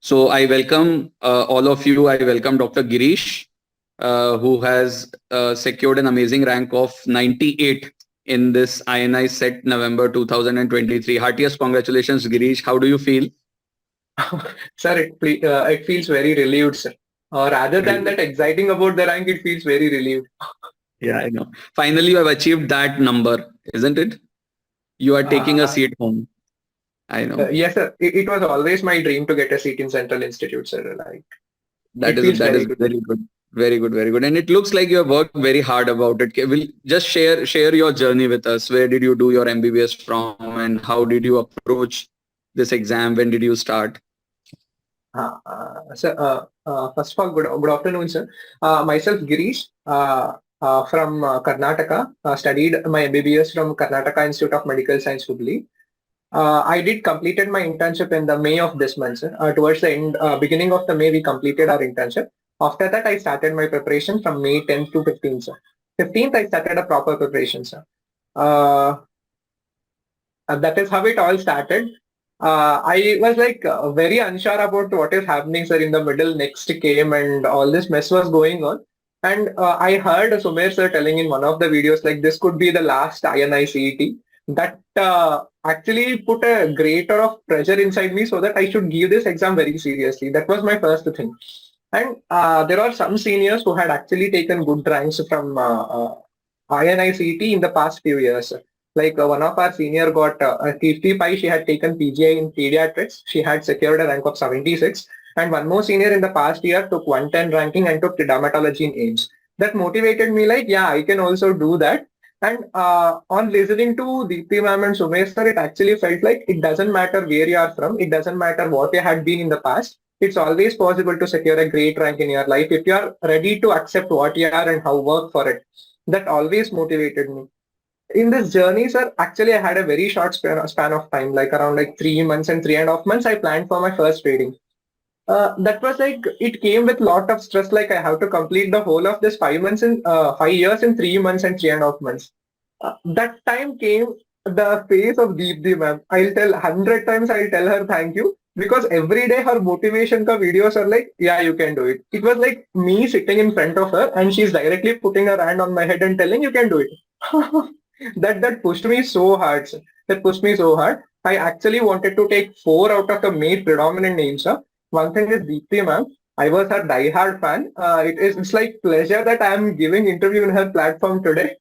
So I welcome all of you. I welcome Dr. Girish, who has secured an amazing rank of 98 in this INI set November 2023. Heartiest congratulations, Girish. How do you feel? Sir, it feels very relieved, sir. Rather than that exciting about the rank, it feels very relieved. Yeah, I know. Finally, you have achieved that number, isn't it? You are taking a Uh, seat home. I know. yes, sir. It was always my dream to get a seat in Central Institute, sir. Like, That it is feels that very is good. very good. Very good, very good. And it looks like you have worked very hard about it. Will just share your journey with us. Where did you do your MBBS from and how did you approach this exam? When did you start? First of all, good afternoon, sir. Myself, Girish, from Karnataka, studied my MBBS from Karnataka Institute of Medical Science, Hubli. I did completed my internship in the May of this month, sir. Towards the beginning of the May, we completed our internship. After that, I started my preparation from May 10th to 15th, sir. 15th, I started a proper preparation, sir. Uh, that is how it all started. I was like very unsure about what is happening, sir. In the middle, next came and all this mess was going on. And I heard Sumer sir telling in one of the videos like this could be the last INI CET. That actually put a greater of pressure inside me so that I should give this exam very seriously. That was my first thing. And there are some seniors who had actually taken good ranks from INI CET in the past few years. Like one of our senior got Kirti Pai, she had taken PGI in pediatrics. She had secured a rank of 76. And one more senior in the past year took 110 ranking and took dermatology in AIMS. That motivated me like, yeah, I can also do that. And on listening to Deepti ma'am and Sumesh sir, it actually felt like it doesn't matter where you are from. It doesn't matter what you had been in the past. It's always possible to secure a great rank in your life if you are ready to accept what you are and how work for it. That always motivated me in this journey, sir. Actually, I had a very short span of time, like around like 3 months and 3.5 months. I planned for my first reading. That was like it came with lot of stress. Like I have to complete the whole of this 5 months in 5 years in 3 months and 3.5 months. That time came the face of Deepthi ma'am. I'll tell 100 times. I'll tell her thank you because every day her motivation ka videos are like, yeah, you can do it. It was like me sitting in front of her and she's directly putting her hand on my head and telling, you can do it. That pushed me so hard, sir. That pushed me so hard. I actually wanted to take 4 out of the main predominant names, sir. One thing is Deepthi ma'am. I was her diehard fan. It's like pleasure that I am giving interview in her platform today.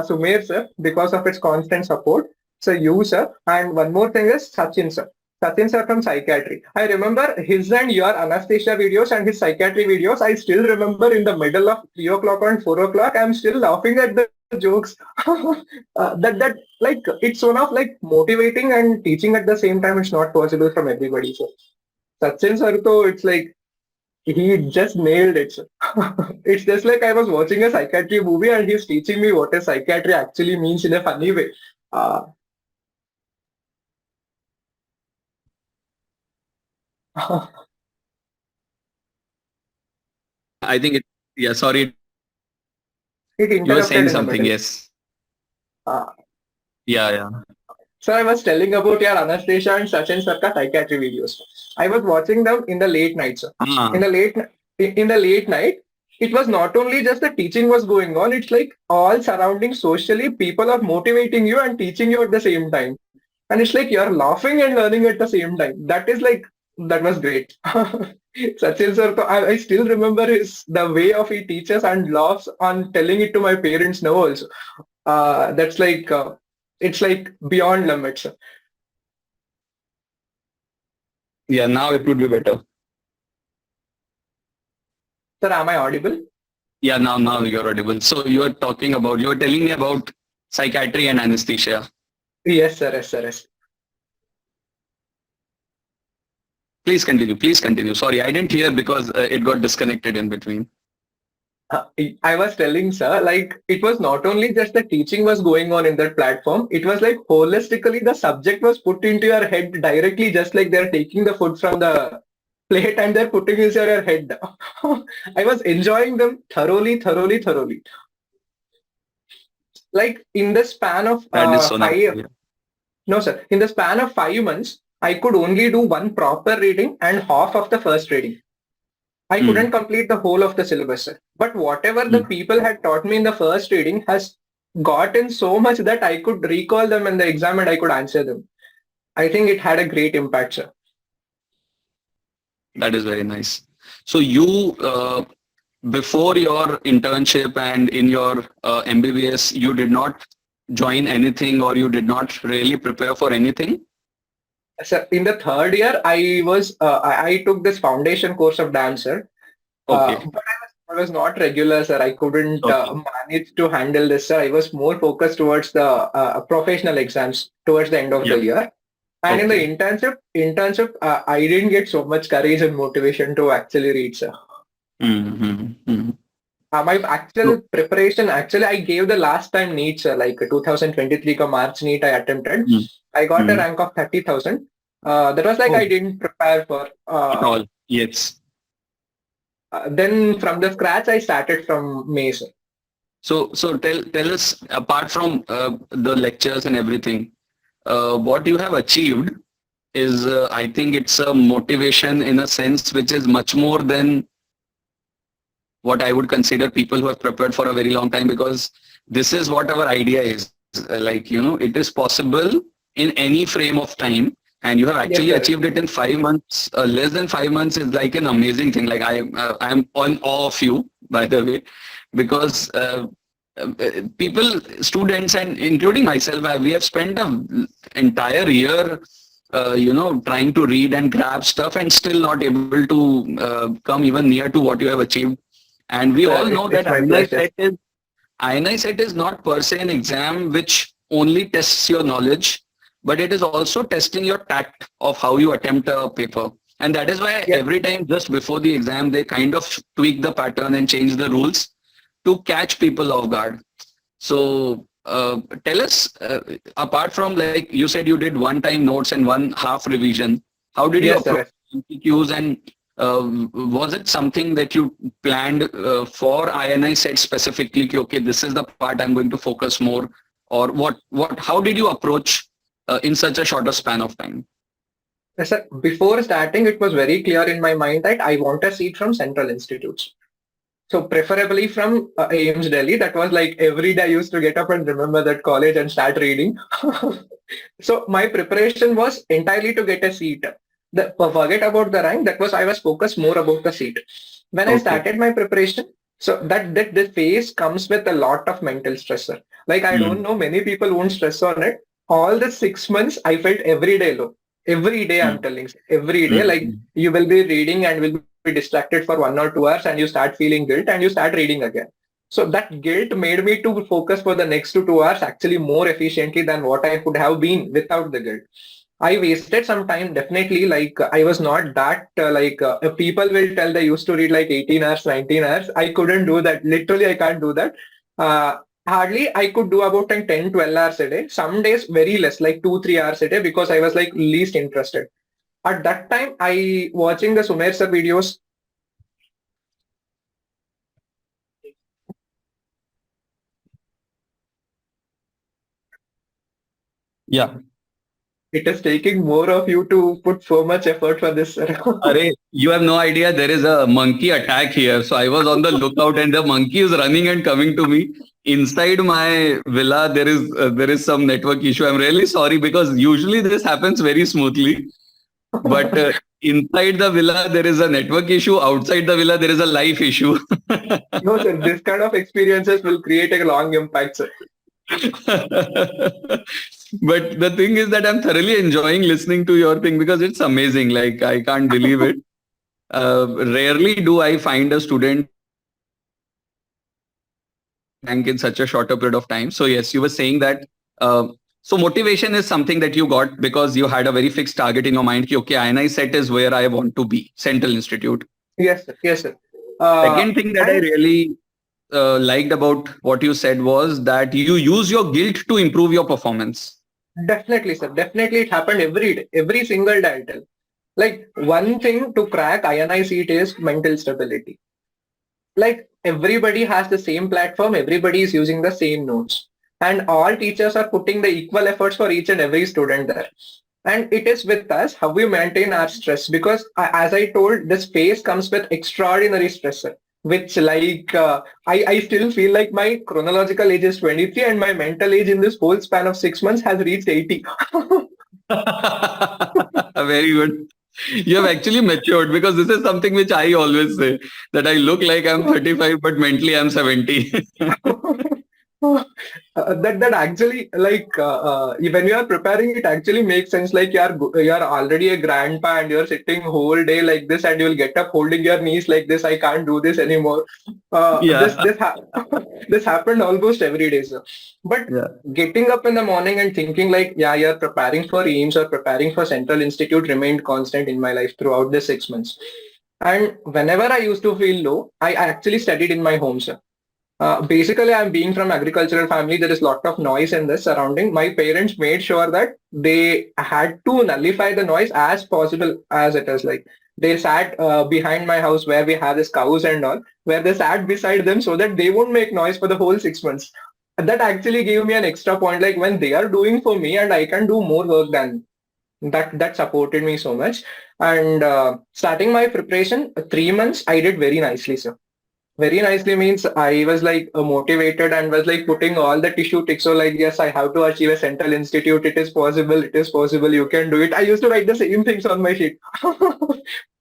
Sumer sir, because of its constant support. So you sir, and one more thing is Sachin sir. Sachin sir from psychiatry. I remember his and your anesthesia videos and his psychiatry videos. I still remember in the middle of 3 o'clock and 4 o'clock. I'm still laughing at the jokes. That like it's one of like motivating and teaching at the same time. It's not possible from everybody. So Sachin sir, though, it's like he just nailed it. Sir. It's just like I was watching a psychiatry movie and he's teaching me what a psychiatry actually means in a funny way. Uh, I think it yeah, sorry, it you were interrupted saying in the something, middle. yes. Uh, Yeah, yeah. so I was telling about your Anastasia and Sachin Sarka psychiatry videos. I was watching them in the late night, sir. In Ah, the late night, it was not only just the teaching was going on, it's like all surrounding socially, people are motivating you and teaching you at the same time. And it's like you're laughing and learning at the same time. That is like that was great. Sachin sir, I still remember his the way of he teaches and laughs on telling it to my parents now also. That's like it's like beyond limits. yeah, now it would be better. Sir, am I audible? Yeah, now you're audible. So you were telling me about psychiatry and anesthesia. Yes, sir. Yes, sir. Yes. Please continue. Please continue. Sorry, I didn't hear because it got disconnected in between. I was telling sir, like it was not only just the teaching was going on in that platform, it was like holistically the subject was put into your head directly, just like they're taking the food from the plate and they're putting it in your head. I was enjoying them thoroughly, thoroughly, thoroughly. Like in the span of That is so nice to five, hear. no sir, in the span of 5 months, I could only do one proper reading and half of the first reading. I couldn't complete the whole of the syllabus, sir. But whatever the people had taught me in the first reading has gotten so much that I could recall them in the exam and I could answer them. I think it had a great impact, sir. That is very nice. So you, before your internship and in your MBBS, you did not join anything or you did not really prepare for anything? So in the third year, I took this foundation course of dance, sir. Okay. But I was not regular, sir. I couldn't manage to handle this, sir. I was more focused towards the professional exams towards the end of the year. And in the internship, I didn't get so much courage and motivation to actually read, sir. My actual preparation, actually, I gave the last time NEET, sir, like 2023 ka March NEET I attempted. I got a rank of 30,000. That was like I didn't prepare for. At all. Yes. Then from the scratch, I started from May, sir. So tell us, apart from the lectures and everything, what you have achieved is, I think it's a motivation in a sense which is much more than what I would consider people who have prepared for a very long time, because this is what our idea is. Like, it is possible in any frame of time, and you have actually achieved it in 5 months. Less than 5 months is like an amazing thing. Like I'm on awe of you, by the way, because people, students, and including myself, we have spent an entire year trying to read and grab stuff and still not able to come even near to what you have achieved. And we all know that INI set is not per se an exam which only tests your knowledge, but it is also testing your tact of how you attempt a paper. And that is why every time just before the exam, they kind of tweak the pattern and change the rules to catch people off guard. So tell us, apart from, like you said, you did one-time notes and one half revision, how did you approach MCQs, and was it something that you planned for INI set specifically? Okay, this is the part I'm going to focus more, or how did you approach in such a shorter span of time? Yes, sir. Before starting, it was very clear in my mind that I want a seat from central institutes. So preferably from AIIMS Delhi. That was like every day I used to get up and remember that college and start reading. So my preparation was entirely to get a seat. Forget about the rank. I was focused more about the seat. When I started my preparation, so that the phase comes with a lot of mental stress, sir. Like I don't know, many people won't stress on it. All the 6 months, I felt every day low. Every day, I'm telling you, every day, like you will be reading and will be distracted for 1 or 2 hours and you start feeling guilt and you start reading again. So that guilt made me to focus for the next 2 hours actually more efficiently than what I could have been without the guilt. I wasted some time, definitely. Like I was not that if people will tell they used to read like 18 hours, 19 hours. I couldn't do that. Literally, I can't do that. Hardly I could do about 10, 12 hours a day. Some days very less, like 2, 3 hours a day, because I was like least interested. At that time, I watching the Sumer sir videos. Yeah. It is taking more of you to put so much effort for this, sir. Arey, you have no idea. There is a monkey attack here. So I was on the lookout and the monkey is running and coming to me. Inside my villa, there is some network issue. I'm really sorry, because usually this happens very smoothly. But inside the villa, there is a network issue. Outside the villa, there is a life issue. No, sir. This kind of experiences will create a long impact, sir. But the thing is that I'm thoroughly enjoying listening to your thing, because it's amazing. Like, I can't believe it. Rarely do I find a student rank in such a shorter period of time. So yes, you were saying that. So motivation is something that you got because you had a very fixed target in your mind. Ki, okay, INI set is where I want to be, Central Institute. Yes, sir. Yes, sir. Second thing that I really liked about what you said was that you use your guilt to improve your performance. Definitely, sir. Definitely, it happened every day, every single day. I tell. Like one thing to crack INI seat is mental stability. Like everybody has the same platform, everybody is using the same notes, and all teachers are putting the equal efforts for each and every student there. And it is with us how we maintain our stress, because as I told, this phase comes with extraordinary stressor, which I still feel like my chronological age is 23 and my mental age in this whole span of 6 months has reached 80. Very good. You have actually matured, because this is something which I always say, that I look like I'm 35, but mentally I'm 70. That actually, when you are preparing, it actually makes sense. Like you are already a grandpa and you're sitting whole day like this, and you'll get up holding your knees like this. I can't do this anymore. Yeah. This happened almost every day, sir. But Yeah. getting up in the morning and thinking like, yeah, you're preparing for AIIMS or preparing for Central Institute remained constant in my life throughout the 6 months. And whenever I used to feel low, I actually studied in my home, sir. Basically, I'm being from agricultural family. There is lot of noise in this surrounding. My parents made sure that they had to nullify the noise as possible as it is. Like they sat behind my house where we have this cows and all, where they sat beside them so that they won't make noise for the whole 6 months. That actually gave me an extra point. Like when they are doing for me and I can do more work than that supported me so much. And starting my preparation, 3 months I did very nicely, sir. Very nicely means I was like motivated and was like putting all the tissue ticks. So like, yes, I have to achieve a Central Institute. It is possible. It is possible. You can do it. I used to write the same things on my sheet.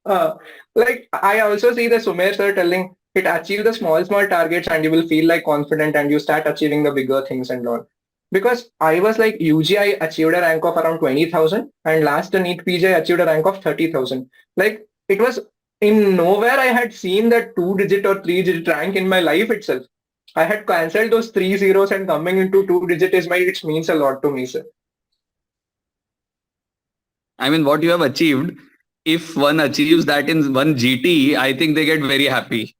uh, like I also see the Sumer sir telling it, achieve the small targets and you will feel like confident and you start achieving the bigger things and all. Because I was like UG, I achieved a rank of around 20,000 and last NEET PG, I achieved a rank of 30,000. Like it was in nowhere I had seen that 2 digit or 3 digit rank in my life itself. I had cancelled those 3 zeros and coming into 2 digit is my, it means a lot to me, sir. I mean, what you have achieved, if one achieves that in one GT, I think they get very happy.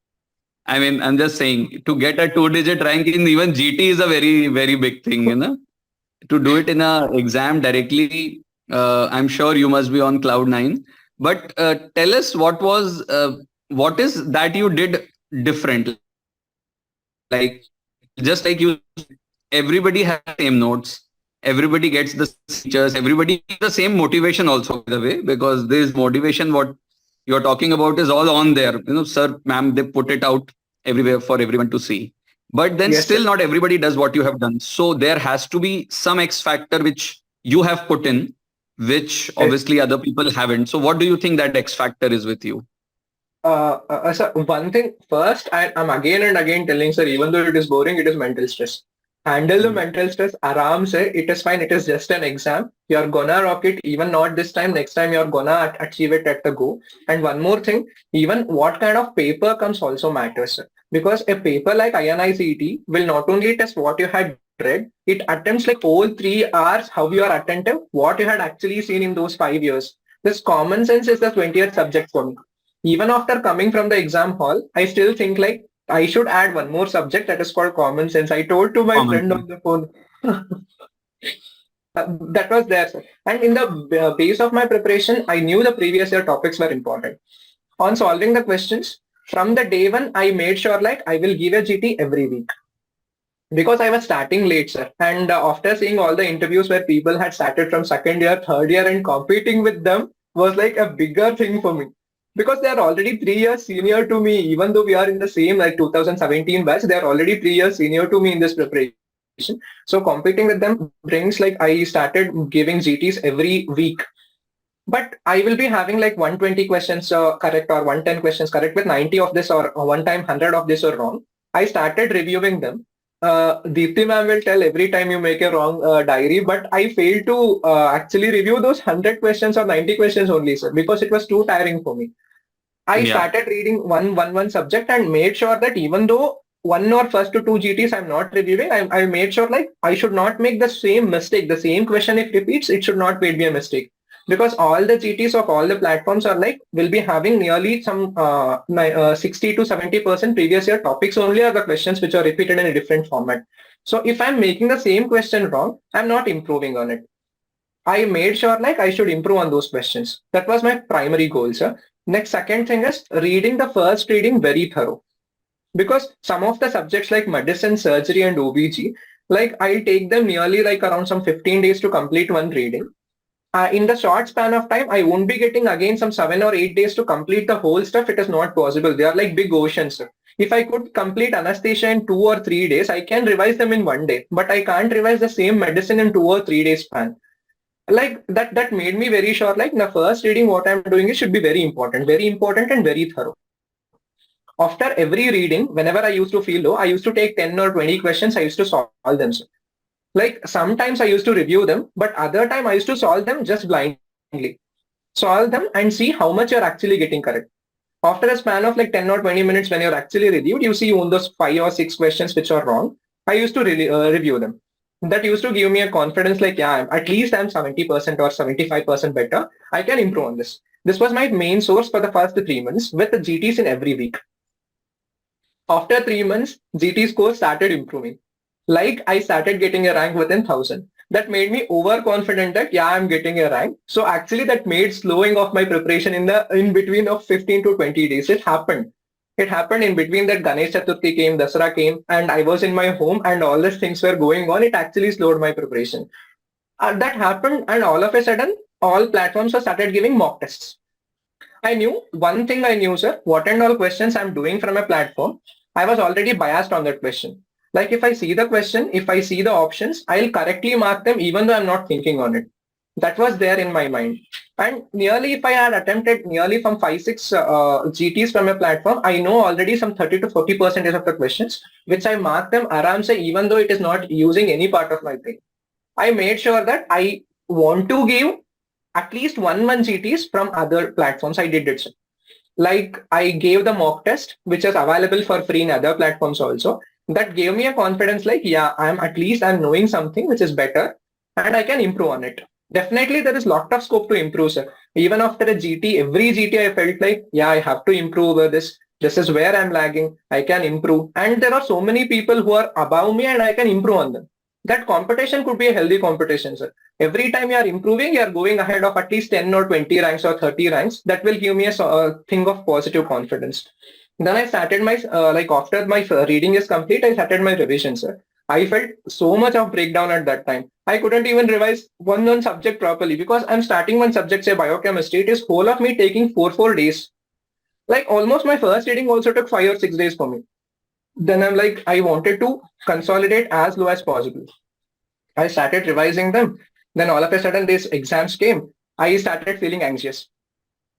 I mean, I'm just saying, to get a 2-digit rank in even GT is a very, very big thing, you know. To do it in a exam directly, I'm sure you must be on cloud nine. But tell us, what is that you did different? Like, just like you, everybody has the same notes, everybody gets the features, everybody the same motivation also, by the way, because this motivation, what you're talking about, is all on there. You know, sir, ma'am, they put it out everywhere for everyone to see. But then Yes, still sir. not everybody does what you have done. So there has to be some X factor which you have put in, which Yes. obviously other people haven't. So what do you think that X factor is with you? Sir, one thing first, I'm again and again telling, sir, even though it is boring, it is mental stress. Handle the Mm. mental stress. Aram say it is fine. It is just an exam. You're gonna rock it. Even not this time. Next time you're gonna achieve it at the go. And one more thing, even what kind of paper comes also matters, sir. Because a paper like INICET will not only test what you had read, it attempts like all 3 hours how you are attentive, what you had actually seen in those 5 years. This common sense is the 20th subject for me. Even after coming from the exam hall, I still think like I should add one more subject that is called common sense. I told to my Common friend sense. on the phone. That was there, sir. And in the base of my preparation, I knew the previous year topics were important. On solving the questions, from the day one, I made sure like I will give a GT every week. Because I was starting late, sir. And after seeing all the interviews where people had started from second year, third year and competing with them was like a bigger thing for me. Because they are already 3 years senior to me, even though we are in the same like 2017 batch, they are already 3 years senior to me in this preparation. So competing with them brings like I started giving GTs every week. But I will be having like 120 questions correct or 110 questions correct with 90 of this or one time 100 of this or wrong. I started reviewing them. Deepthi ma'am will tell every time you make a wrong diary, but I failed to actually review those 100 questions or 90 questions only, sir, because it was too tiring for me. I Yeah. started reading one subject and made sure that even though one or first to two GTs I'm not reviewing, I made sure like I should not make the same mistake. The same question if repeats, it should not be a mistake. Because all the GTs of all the platforms are like will be having nearly some 60 to 70% previous year topics only are the questions which are repeated in a different format. So if I'm making the same question wrong, I'm not improving on it. I made sure like I should improve on those questions. That was my primary goal, sir. Next, second thing is reading the first reading very thorough. Because some of the subjects like medicine, surgery and OBG, like I take them nearly like around some 15 days to complete one reading. in the short span of time, I won't be getting again some 7 or 8 days to complete the whole stuff. It is not possible. They are like big oceans. If I could complete anesthesia in 2 or 3 days, I can revise them in one day, but I can't revise the same medicine in 2 or 3 days span. Like that made me very sure, like in the first reading, what I'm doing is should be very important and very thorough. After every reading, whenever I used to feel low, I used to take 10 or 20 questions. I used to solve them. Like sometimes I used to review them, but other time I used to solve them just blindly. Solve them and see how much you're actually getting correct. After a span of like 10 or 20 minutes, when you're actually reviewed, you see on those 5 or 6 questions which are wrong. I used to really review them. That used to give me a confidence like, yeah, at least I'm 70% or 75% better. I can improve on this. This was my main source for the first 3 months with the GTs in every week. After 3 months, GT score started improving. Like I started getting a rank within 1,000. That made me overconfident that yeah, I'm getting a rank. So actually that made slowing of my preparation in between of 15 to 20 days. It happened. It happened in between that Ganesh Chaturthi came, Dasara came, and I was in my home and all these things were going on. It actually slowed my preparation. That happened, and all of a sudden, all platforms have started giving mock tests. I knew one thing I knew, sir, what and all questions I'm doing from a platform, I was already biased on that question. Like if I see the question, if I see the options, I'll correctly mark them even though I'm not thinking on it. That was there in my mind. And nearly if I had attempted nearly from 5-6 GTs from a platform, I know already some 30 to 40% of the questions, which I mark them around say even though it is not using any part of my brain. I made sure that I want to give at least one GTs from other platforms. I did it. Like I gave the mock test, which is available for free in other platforms also. That gave me a confidence like, yeah, I'm knowing something which is better and I can improve on it. Definitely there is lot of scope to improve, sir. Even after a GT, every GT I felt like, yeah, I have to improve over this. This is where I'm lagging. I can improve. And there are so many people who are above me and I can improve on them. That competition could be a healthy competition, sir. Every time you are improving, you are going ahead of at least 10 or 20 ranks or 30 ranks. That will give me a thing of positive confidence. Then I started my, like after my reading is complete, I started my revision, sir. I felt so much of breakdown at that time. I couldn't even revise one subject properly because I'm starting one subject, say biochemistry. It is whole of me taking 4 days. Like almost my first reading also took 5 or 6 days for me. Then I'm like, I wanted to consolidate as low as possible. I started revising them. Then all of a sudden these exams came. I started feeling anxious.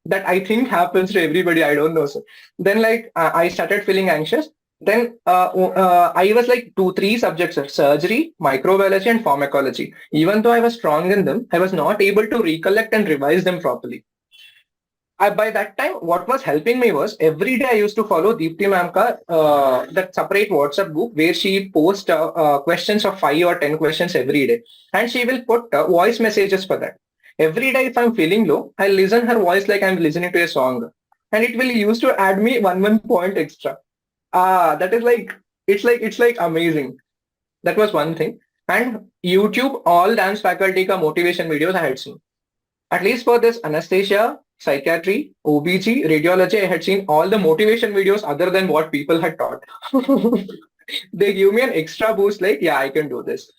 That I think happens to everybody. I don't know, sir. Then like I started feeling anxious. Then I was like 2-3 subjects, sir. Surgery, microbiology and pharmacology. Even though I was strong in them, I was not able to recollect and revise them properly. By that time, what was helping me was every day I used to follow Deepti ma'am ka that separate WhatsApp group where she posts questions of 5 or 10 questions every day, and she will put voice messages for that. Every day, if I'm feeling low, I listen her voice like I'm listening to a song, and it will use to add me one point extra. That is like it's like amazing. That was one thing. And YouTube, all dance faculty ka motivation videos I had seen. At least for this anesthesia, psychiatry, OBG, radiology, I had seen all the motivation videos other than what people had taught. They give me an extra boost like, yeah, I can do this.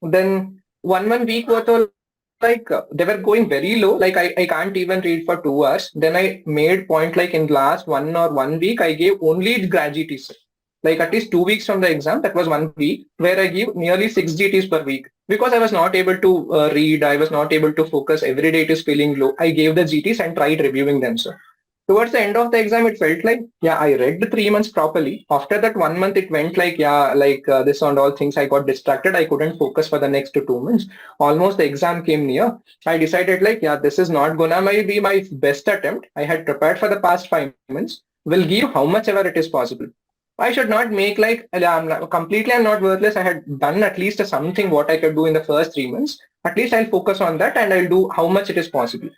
Then one week worth of like they were going very low, like I can't even read for 2 hours. Then I made point like in last 1 week, I gave only grad GTs. Like at least 2 weeks from the exam, that was 1 week, where I give nearly 6 GTs per week. Because I was not able to read, I was not able to focus, every day it is feeling low. I gave the GTs and tried reviewing them, sir. Towards the end of the exam, it felt like, yeah, I read the 3 months properly. After that 1 month, it went like, yeah, like this and all things, I got distracted. I couldn't focus for the next 2 months. Almost the exam came near. I decided like, yeah, this is not gonna be my best attempt. I had prepared for the past 5 months. Will give how much ever it is possible. I should not make like, I'm not worthless. I had done at least something what I could do in the first 3 months. At least I'll focus on that and I'll do how much it is possible.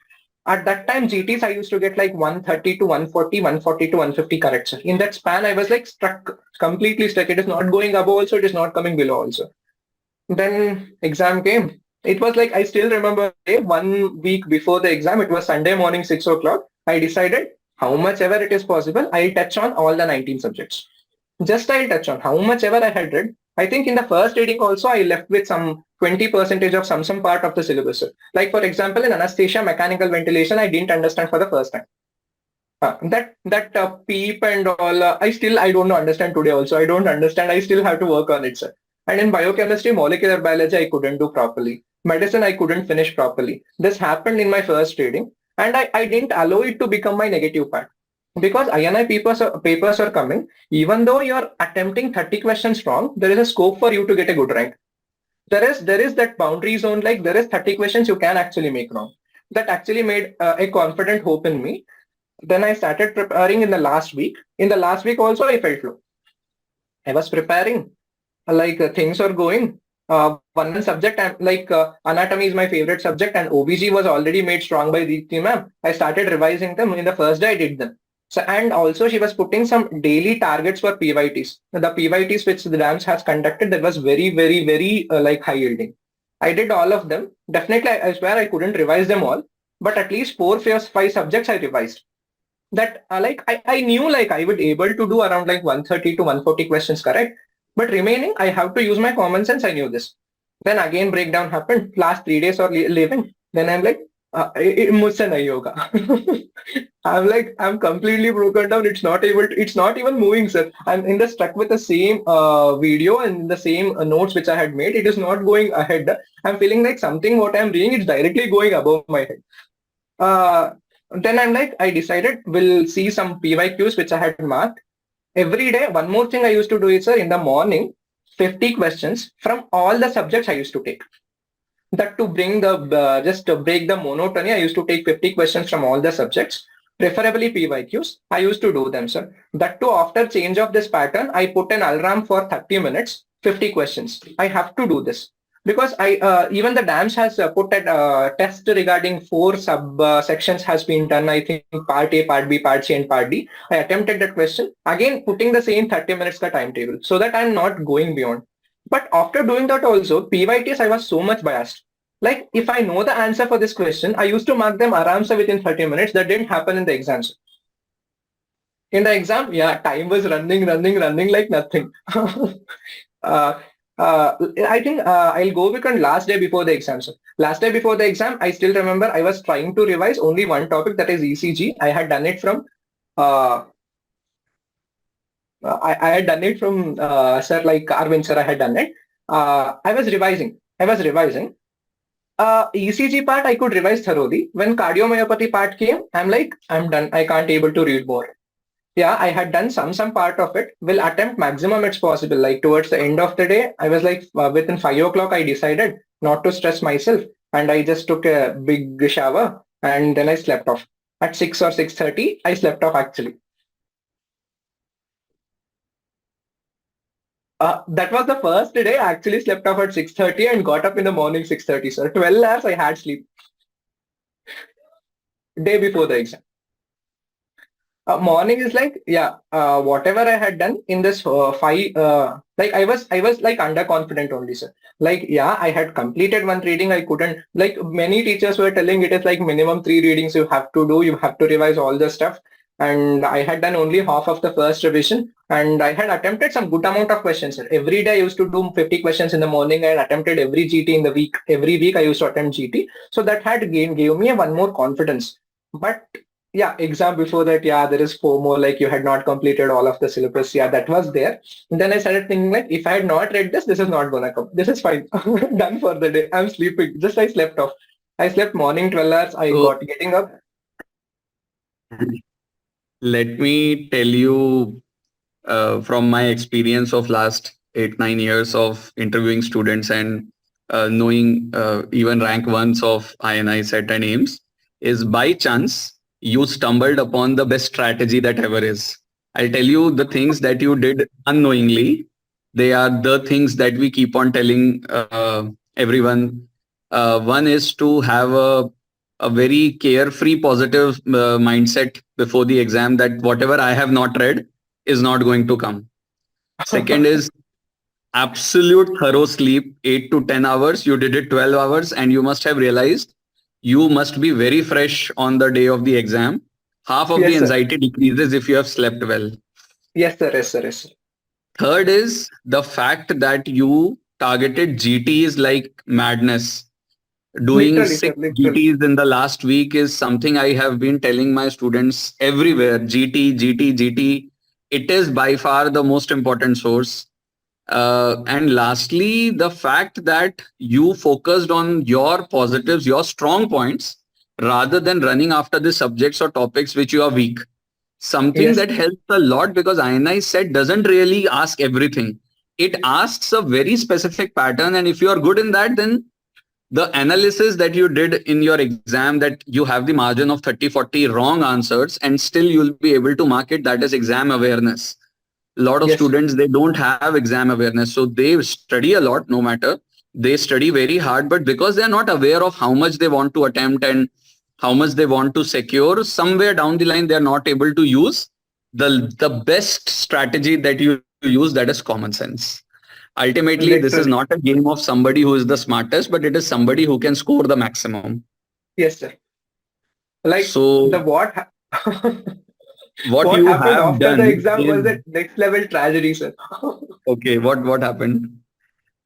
At that time, GTs, I used to get like 130 to 140, 140 to 150 correct. In that span, I was like stuck, completely stuck. It is not going above also, it is not coming below also. Then exam came. It was like, I still remember 1 week before the exam, it was Sunday morning, 6 o'clock. I decided how much ever it is possible, I'll touch on all the 19 subjects. Just I'll touch on how much ever I had read, I think in the first reading also I left with some 20% of some part of the syllabus, sir. Like for example, in anesthesia, mechanical ventilation, I didn't understand for the first time. That PEEP and all, I don't understand today also. I don't understand. I still have to work on it, sir. And in biochemistry, molecular biology, I couldn't do properly. Medicine, I couldn't finish properly. This happened in my first reading, and I didn't allow it to become my negative part. Because INI papers are coming, even though you're attempting 30 questions wrong, there is a scope for you to get a good rank. There is that boundary zone, like there is 30 questions you can actually make wrong. That actually made a confident hope in me. Then I started preparing in the last week. In the last week also, I felt low. I was preparing, things are going. One subject, anatomy is my favorite subject, and OBG was already made strong by Deepthi ma'am. I started revising them. In the first day, I did them. So, and also she was putting some daily targets for PYTs. The PYTs which the DAMS has conducted, that was very, very, very high yielding. I did all of them. Definitely, I swear I couldn't revise them all, but at least 4, 5 subjects I revised. That I knew like I would able to do around like 130 to 140 questions correct, but remaining I have to use my common sense. I knew this. Then again breakdown happened last 3 days or living. Then I'm like, मुझसे नहीं होगा. I'm completely broken down. It's not even moving, sir. I'm in the stuck with the same video and the same notes which I had made. It is not going ahead. I'm feeling like something what I'm reading is directly going above my head. Then I decided we'll see some PYQs which I had marked. Every day, one more thing I used to do is, sir, in the morning, 50 questions from all the subjects I used to take. That to bring the, just to break the monotony, I used to take 50 questions from all the subjects, preferably PYQs. I used to do them, sir. That too, after change of this pattern, I put an alarm for 30 minutes, 50 questions. I have to do this. Because even the DAMS has put a test regarding 4 sections has been done. I think part A, part B, part C, and part D. I attempted that question again, putting the same 30 minutes ka timetable so that I'm not going beyond. But after doing that also, PYTs I was so much biased. Like if I know the answer for this question, I used to mark them aramsa within 30 minutes. That didn't happen in the exams. In the exam, yeah, time was running like nothing. I think I'll go with on last day before the exam. So last day before the exam, I still remember I was trying to revise only one topic, that is ECG. I had done it from I had done it from sir, like Arvind sir. I had done it. I was revising. ECG part I could revise thoroughly. When cardiomyopathy part came, I'm like, I'm done. I can't able to read more. Yeah, I had done some part of it. Will attempt maximum it's possible. Like towards the end of the day, I was like within 5 o'clock, I decided not to stress myself, and I just took a big shower and then I slept off. At 6 or 6:30, I slept off actually. That was the first day I actually slept off at 6:30 and got up in the morning 6:30, sir. 12 hours I had sleep. Day before the exam. Morning is like, yeah, whatever I had done in this 5, like I was like underconfident only, sir. Like, yeah, I had completed one reading. I couldn't, like many teachers were telling it is like minimum 3 readings you have to do. You have to revise all the stuff. And I had done only half of the first revision, and I had attempted some good amount of questions, sir. Every day I used to do 50 questions in the morning. I attempted every GT in the week. Every week I used to attempt GT. So that had gave me one more confidence. But yeah, exam before that, yeah, there is FOMO, like you had not completed all of the syllabus. Yeah, that was there. And then I started thinking like, if I had not read this, this is not gonna come. This is fine. Done for the day. I'm sleeping. Just I slept off. I slept morning 12 hours. I got getting up. Let me tell you from my experience of last 8-9 years of interviewing students and knowing even rank ones of INI set and AIMS, is by chance you stumbled upon the best strategy that ever is. I'll tell you the things that you did unknowingly. They are the things that we keep on telling everyone. One is to have a very carefree, positive mindset before the exam, that whatever I have not read is not going to come. Second is absolute thorough sleep, 8 to 10 hours. You did it 12 hours, and you must have realized you must be very fresh on the day of the exam. Half of Yes, the sir. anxiety decreases if you have slept well. Yes, sir. Yes, sir. Yes, sir. Third is the fact that you targeted GTs like madness. Doing Literally, sir. 6 Literally. GTs in the last week is something I have been telling my students everywhere. GT, GT, GT. It is by far the most important source. And lastly, the fact that you focused on your positives, your strong points, rather than running after the subjects or topics which you are weak. Something Yes. that helps a lot because INI set doesn't really ask everything. It asks a very specific pattern, and if you are good in that, then the analysis that you did in your exam, that you have the margin of 30-40 wrong answers and still you'll be able to mark it, that is exam awareness. A lot of Yes, sir. students, they don't have exam awareness, so they study a lot, no matter, they study very hard, but because they are not aware of how much they want to attempt and how much they want to secure, somewhere down the line they are not able to use the best strategy that you use, that is common sense. Ultimately, this is Literally. not a game of somebody who is the smartest, but it is somebody who can score the maximum. Yes, sir. Like So the what what what you happened have after the done exam is, was a next level tragedy, sir. okay, what happened?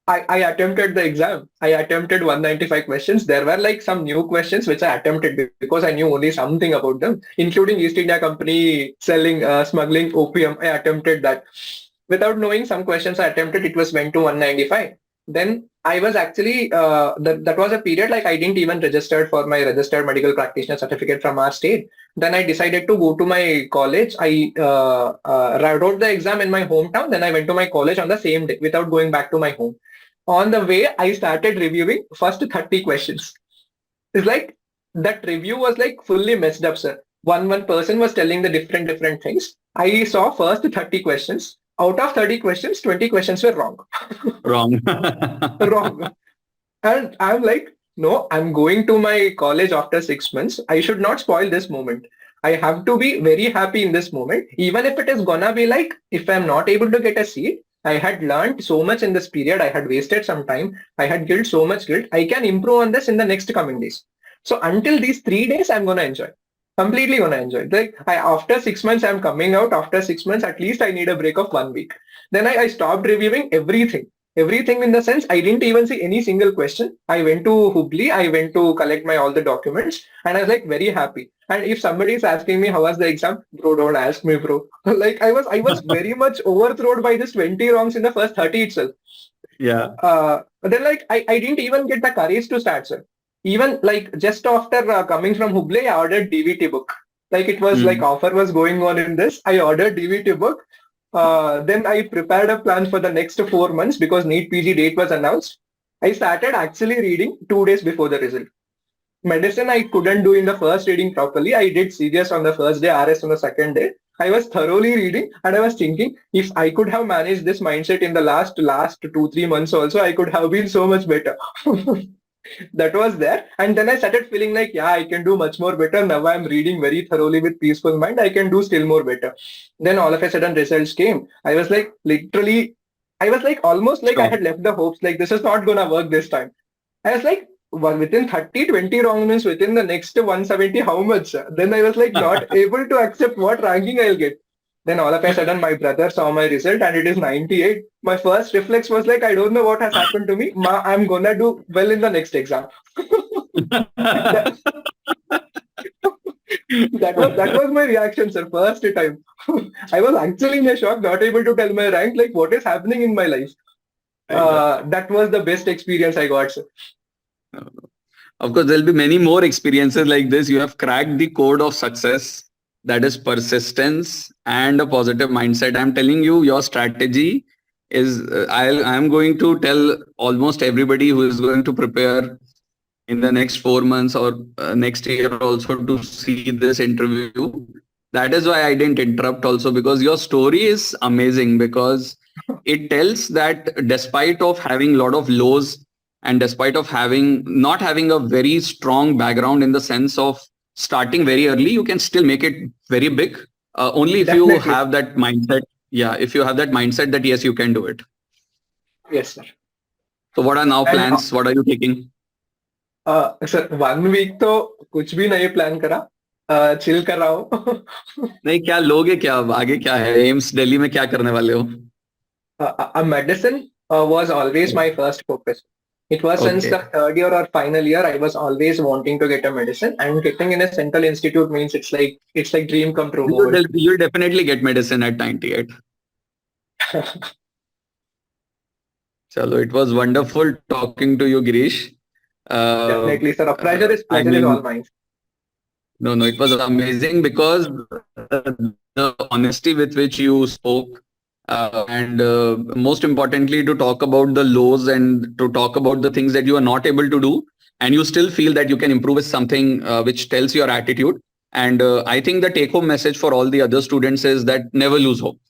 I attempted the exam. I attempted 195 questions. There were like some new questions which I attempted because I knew only something about them, including East India Company selling, smuggling opium. I attempted that. Without knowing some questions I attempted, it was went to 195. Then I was actually, that was a period like I didn't even register for my registered medical practitioner certificate from our state. Then I decided to go to my college. I wrote the exam in my hometown. Then I went to my college on the same day without going back to my home. On the way, I started reviewing first 30 questions. It's like that review was like fully messed up, sir. One person was telling the different things. I saw first 30 questions. Out of 30 questions, 20 questions were wrong. Wrong. Wrong. And I'm like, no, I'm going to my college after 6 months. I should not spoil this moment. I have to be very happy in this moment. Even if it is gonna be like, if I'm not able to get a seat, I had learned so much in this period. I had wasted some time. I had guilt, so much guilt. I can improve on this in the next coming days. So until these 3 days, I'm gonna enjoy. Completely gonna enjoy. Like after 6 months, I'm coming out. After 6 months, at least I need a break of 1 week. Then I stopped reviewing everything. Everything in the sense I didn't even see any single question. I went to Hubli, I went to collect my all the documents, and I was like very happy. And if somebody is asking me how was the exam, bro, don't ask me, bro. Like I was very much overthrown by this 20 wrongs in the first 30 itself. Yeah. Then like I didn't even get the courage to start, sir. Even like just after coming from Hubli, I ordered DVT book. Like it was like Hmm. offer was going on in this. I ordered DVT book. Then I prepared a plan for the next 4 months because NEET PG date was announced. I started actually reading 2 days before the result. Medicine I couldn't do in the first reading properly. I did CGS on the first day, RS on the second day. I was thoroughly reading and I was thinking if I could have managed this mindset in the last 2-3 months also, I could have been so much better. That was there. And then I started feeling like, yeah, I can do much more better. Now I'm reading very thoroughly with peaceful mind. I can do still more better. Then all of a sudden results came. I was like, literally, I was like almost like I Sure. had left the hopes, like this is not going to work this time. I was like, well, within 30, 20 wrong means within the next 170, how much? Then I was like not able to accept what ranking I'll get. Then all of a sudden my brother saw my result and it is 98. My first reflex was like, I don't know what has happened to me. Ma, I'm gonna do well in the next exam. That, that was my reaction, sir. First time. I was actually in a shock, not able to tell my rank, like what is happening in my life. Right. That was the best experience I got, sir. Of course, there'll be many more experiences like this. You have cracked the code of success, that is persistence and a positive mindset. I'm telling you, your strategy is, I'm going to tell almost everybody who is going to prepare in the next 4 months or next year also to see this interview. That is why I didn't interrupt also, because your story is amazing, because it tells that despite of having a lot of lows and despite of having not having a very strong background in the sense of starting very early, you can still make it very big. Only if you Definitely. have that mindset. Yeah, if you have that mindset that yes, you can do it. Yes, sir. So what are now And plans? What are you taking? Sir 1 week तो कुछ भी नहीं plan करा. Chill कर रहा हूँ. नहीं, क्या लोगे, क्या अब आगे क्या है, एम्स दिल्ली में क्या करने वाले हो? a medicine was always my first focus. It was since Okay. the third year or final year, I was always wanting to get a medicine, and getting in a central institute means it's like dream come true moment. You'll definitely get medicine at 98. Chalo, it was wonderful talking to you, Girish. Definitely, sir. A pleasure is I pleasure is all mean, mine. no, it was amazing because the honesty with which you spoke, and most importantly, to talk about the lows and to talk about the things that you are not able to do, and you still feel that you can improve is something which tells your attitude. And I think the take home message for all the other students is that never lose hope.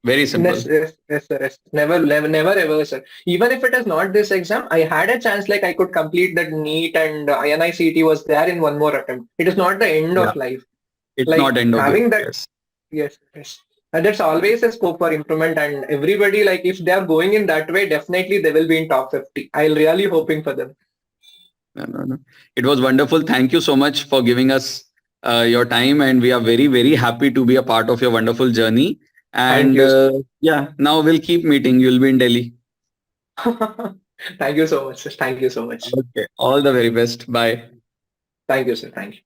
Very simple. Yes, yes, yes, sir. Yes. Never, ever, sir. Even if it is not this exam, I had a chance like I could complete that NEET and INI-CET was there in one more attempt. It is not the end Yeah. of life. It's Like not end of the having that, yes. yes, yes. And there's always a scope for improvement, and everybody, like if they are going in that way, definitely they will be in top 50. I'm really hoping for them. No. It was wonderful. Thank you so much for giving us your time, and we are very, very happy to be a part of your wonderful journey. Thank And you. yeah, now we'll keep meeting. You'll be in Delhi. Thank you so much, sir. Thank you so much. Okay. All the very best. Bye. Thank you, sir. Thank you.